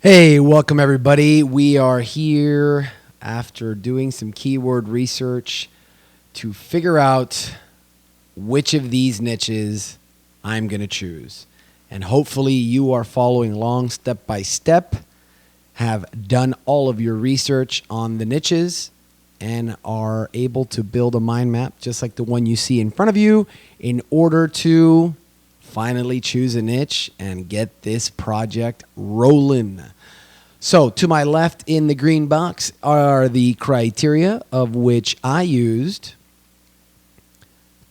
Hey, welcome everybody. We are here after doing some keyword research to figure out which of these niches I'm going to choose. And hopefully you are following along step by step, have done all of your research on the niches, and are able to build a mind map just like the one you see in front of you in order to finally choose a niche and get this project rolling. So to my left in the green box are the criteria of which I used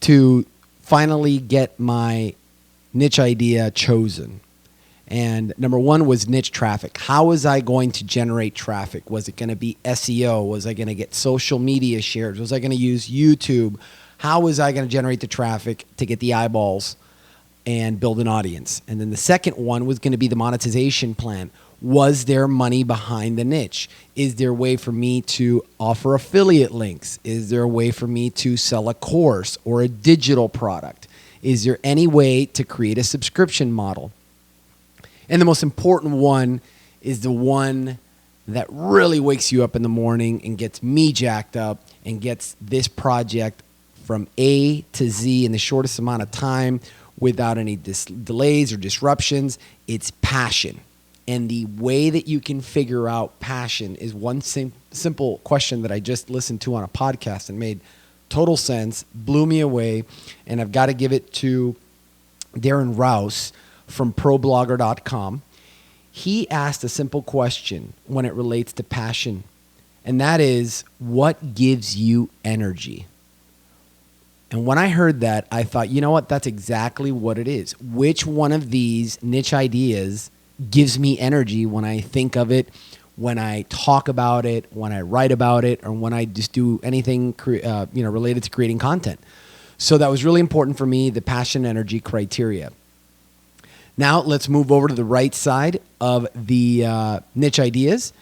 to finally get my niche idea chosen. And number one was niche traffic. How was I going to generate traffic? Was it going to be SEO? Was I going to get social media shares? Was I going to use YouTube? How was I going to generate the traffic to get the eyeballs and build an audience? And then the second one was going to be the monetization plan. Was there money behind the niche? Is there a way for me to offer affiliate links? Is there a way for me to sell a course or a digital product? Is there any way to create a subscription model? And the most important one is the one that really wakes you up in the morning and gets me jacked up and gets this project from A to Z in the shortest amount of time without any delays or disruptions. It's passion. And the way that you can figure out passion is one simple question that I just listened to on a podcast and made total sense, blew me away, and I've got to give it to Darren Rouse from ProBlogger.com. He asked a simple question when it relates to passion, and that is, what gives you energy? And when I heard that, I thought, you know what? That's exactly what it is. Which one of these niche ideas gives me energy when I think of it, when I talk about it, when I write about it, or when I just do anything related to creating content? So that was really important for me, the passion energy criteria. Now let's move over to the right side of the niche ideas,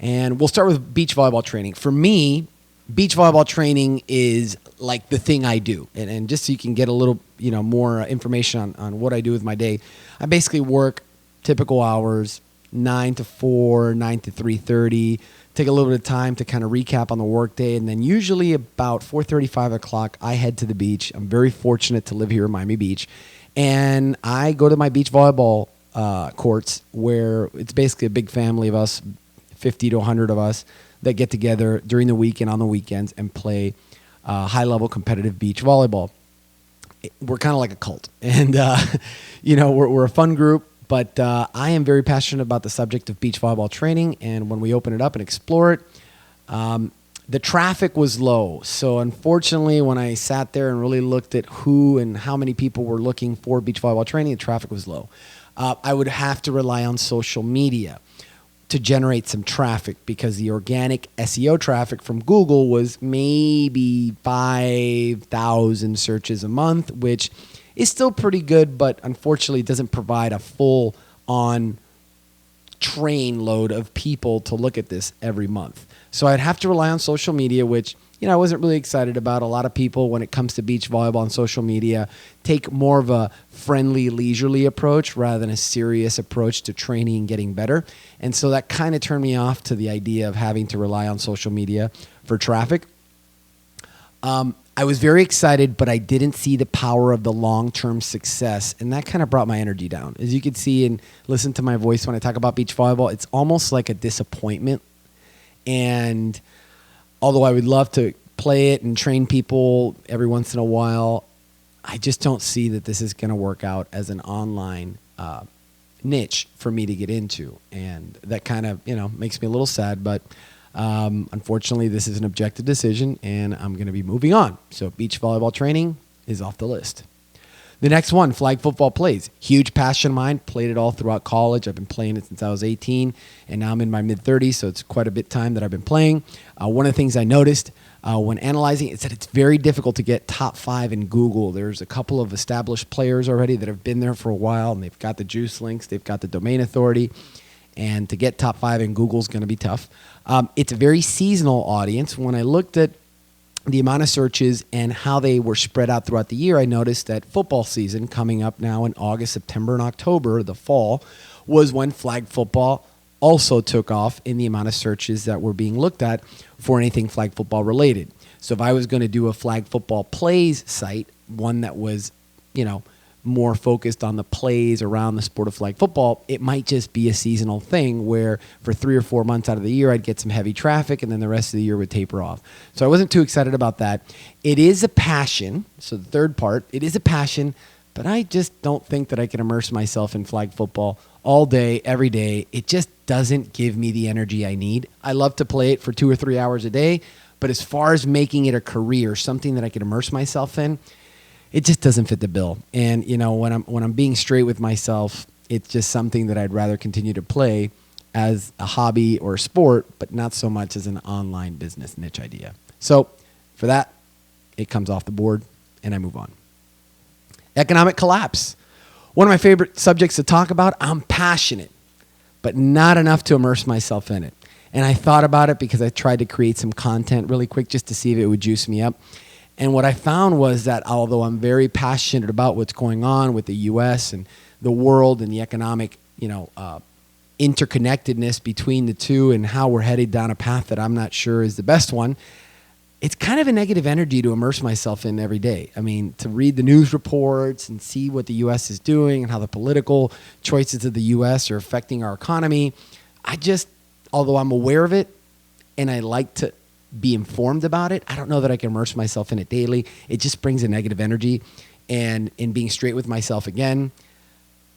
and we'll start with beach volleyball training. For me, beach volleyball training is like the thing I do. And just so you can get a little more information on what I do with my day, I basically work typical hours, 9 to 4, 9 to 3:30. Take a little bit of time to kind of recap on the workday, and then usually about 4:30, 5 o'clock, I head to the beach. I'm very fortunate to live here in Miami Beach, and I go to my beach volleyball courts where it's basically a big family of us, 50 to 100 of us, that get together during the week and on the weekends and play high-level competitive beach volleyball. We're kind of like a cult, and we're a fun group. But I am very passionate about the subject of beach volleyball training, and when we open it up and explore it, the traffic was low. So unfortunately, when I sat there and really looked at who and how many people were looking for beach volleyball training, the traffic was low. I would have to rely on social media to generate some traffic because the organic SEO traffic from Google was maybe 5,000 searches a month, which is still pretty good, but unfortunately doesn't provide a full-on train load of people to look at this every month. So I'd have to rely on social media, which I wasn't really excited about. A lot of people, when it comes to beach volleyball on social media, take more of a friendly, leisurely approach rather than a serious approach to training and getting better. And so that kind of turned me off to the idea of having to rely on social media for traffic. I was very excited, but I didn't see the power of the long-term success, and that kind of brought my energy down. As you can see and listen to my voice when I talk about beach volleyball, it's almost like a disappointment. And although I would love to play it and train people every once in a while, I just don't see that this is going to work out as an online niche for me to get into. And that kind of, makes me a little sad, but unfortunately, this is an objective decision, and I'm going to be moving on. So beach volleyball training is off the list. The next one, flag football plays. Huge passion of mine. Played it all throughout college. I've been playing it since I was 18, and now I'm in my mid-30s, so it's quite a bit time that I've been playing. One of the things I noticed when analyzing it is that it's very difficult to get top 5 in Google. There's a couple of established players already that have been there for a while, and they've got the juice links. They've got the domain authority. And to get top 5 in Google is going to be tough. It's a very seasonal audience. When I looked at the amount of searches and how they were spread out throughout the year, I noticed that football season coming up now in August, September, and October, the fall, was when flag football also took off in the amount of searches that were being looked at for anything flag football related. So if I was going to do a flag football plays site, one that was, more focused on the plays around the sport of flag football, it might just be a seasonal thing where for 3 or 4 months out of the year, I'd get some heavy traffic and then the rest of the year would taper off. So I wasn't too excited about that. It is a passion. So the third part, it is a passion, but I just don't think that I can immerse myself in flag football all day, every day. It just doesn't give me the energy I need. I love to play it for 2 or 3 hours a day, but as far as making it a career, something that I can immerse myself in, it just doesn't fit the bill. And when I'm being straight with myself, it's just something that I'd rather continue to play as a hobby or a sport, but not so much as an online business niche idea. So for that, it comes off the board and I move on. Economic collapse. One of my favorite subjects to talk about. I'm passionate, but not enough to immerse myself in it. And I thought about it because I tried to create some content really quick just to see if it would juice me up. And what I found was that although I'm very passionate about what's going on with the U.S. and the world and the economic, interconnectedness between the two and how we're headed down a path that I'm not sure is the best one, it's kind of a negative energy to immerse myself in every day. I mean, to read the news reports and see what the U.S. is doing and how the political choices of the U.S. are affecting our economy, although I'm aware of it and I like to be informed about it, I don't know that I can immerse myself in it daily. It just brings a negative energy. And in being straight with myself again,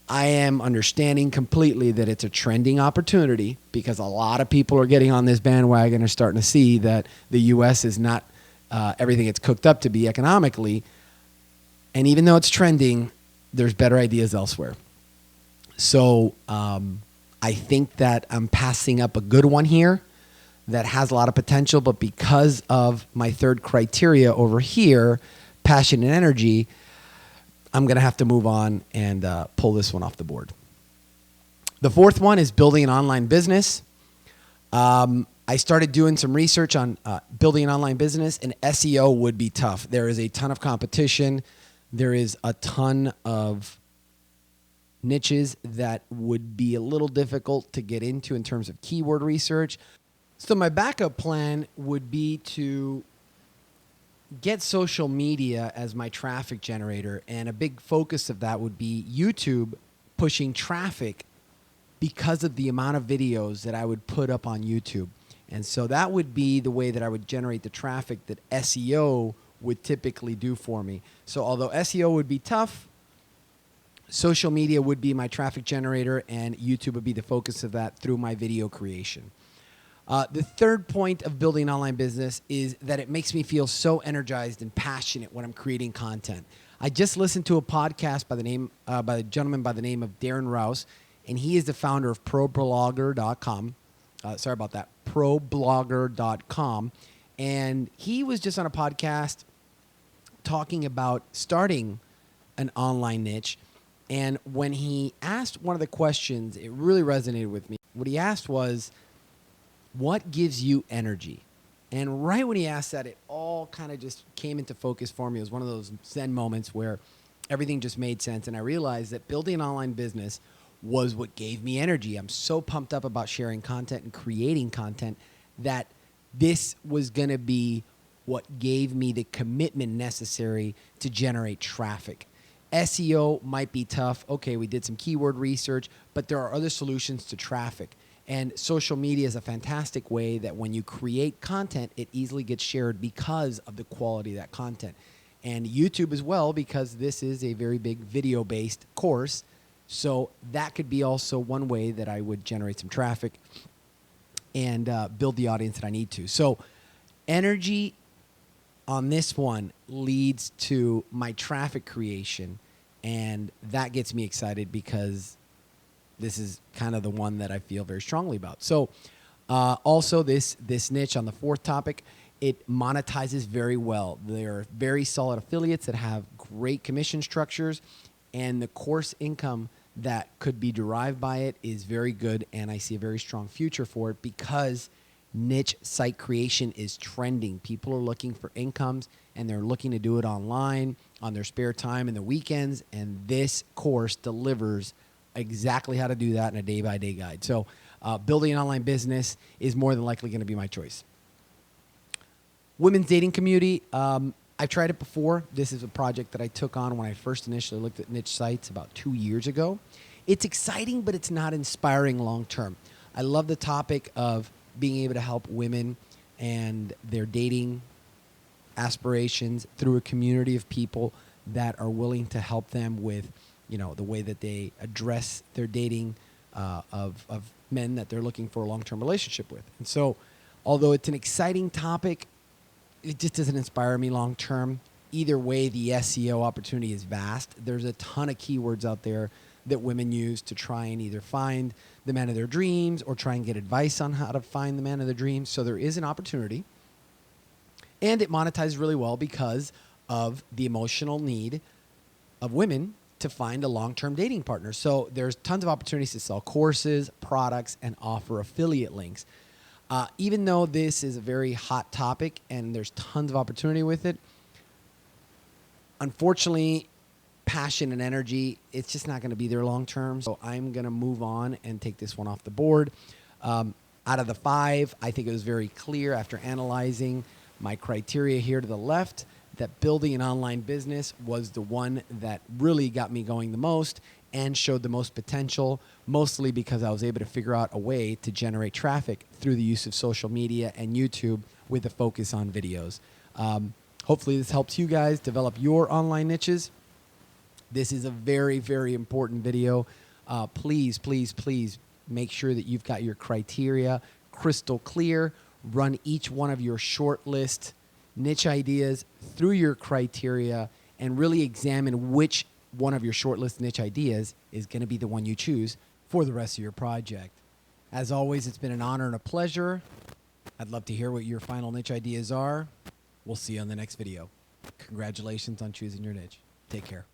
I am understanding completely that it's a trending opportunity because a lot of people are getting on this bandwagon and are starting to see that the U.S. is not everything it's cooked up to be economically. And even though it's trending, there's better ideas elsewhere. So I think that I'm passing up a good one here that has a lot of potential, but because of my third criteria over here, passion and energy, I'm going to have to move on and pull this one off the board. The fourth one is building an online business. I started doing some research on building an online business, and SEO would be tough. There is a ton of competition. There is a ton of niches that would be a little difficult to get into in terms of keyword research. So my backup plan would be to get social media as my traffic generator, and a big focus of that would be YouTube pushing traffic because of the amount of videos that I would put up on YouTube. And so that would be the way that I would generate the traffic that SEO would typically do for me. So although SEO would be tough, social media would be my traffic generator, and YouTube would be the focus of that through my video creation. The third point of building an online business is that it makes me feel so energized and passionate when I'm creating content. I just listened to a podcast by a gentleman by the name of Darren Rouse, and he is the founder of ProBlogger.com. Sorry about that, ProBlogger.com. And he was just on a podcast talking about starting an online niche. And when he asked one of the questions, it really resonated with me. What he asked was, what gives you energy? And right when he asked that, it all kind of just came into focus for me. It was one of those Zen moments where everything just made sense. And I realized that building an online business was what gave me energy. I'm so pumped up about sharing content and creating content that this was going to be what gave me the commitment necessary to generate traffic. SEO might be tough. Okay, we did some keyword research, but there are other solutions to traffic. And social media is a fantastic way that when you create content, it easily gets shared because of the quality of that content. And YouTube as well, because this is a very big video-based course. So that could be also one way that I would generate some traffic and build the audience that I need to. So energy on this one leads to my traffic creation. And that gets me excited because this is kind of the one that I feel very strongly about. So also this niche on the fourth topic, it monetizes very well. There are very solid affiliates that have great commission structures, and the course income that could be derived by it is very good, and I see a very strong future for it because niche site creation is trending. People are looking for incomes, and they're looking to do it online on their spare time and the weekends, and this course delivers exactly how to do that in a day-by-day guide. So building an online business is more than likely going to be my choice. Women's dating community. I've tried it before. This is a project that I took on when I first initially looked at niche sites about 2 years ago. It's exciting, but it's not inspiring long term. I love the topic of being able to help women and their dating aspirations through a community of people that are willing to help them with, the way that they address their dating of men that they're looking for a long-term relationship with. And so, although it's an exciting topic, it just doesn't inspire me long term. Either way, the SEO opportunity is vast. There's a ton of keywords out there that women use to try and either find the man of their dreams or try and get advice on how to find the man of their dreams. So there is an opportunity. And it monetizes really well because of the emotional need of women to find a long-term dating partner. So there's tons of opportunities to sell courses, products, and offer affiliate links. Even though this is a very hot topic and there's tons of opportunity with it, unfortunately, passion and energy, it's just not going to be there long term. So I'm going to move on and take this one off the board. Out of the 5, I think it was very clear after analyzing my criteria here to the left that building an online business was the one that really got me going the most and showed the most potential, mostly because I was able to figure out a way to generate traffic through the use of social media and YouTube with a focus on videos. Hopefully this helps you guys develop your online niches. This is a very, very important video. Please, please, please make sure that you've got your criteria crystal clear. Run each one of your short list niche ideas through your criteria and really examine which one of your shortlist niche ideas is going to be the one you choose for the rest of your project. As always, it's been an honor and a pleasure. I'd love to hear what your final niche ideas are. We'll see you on the next video. Congratulations on choosing your niche. Take care.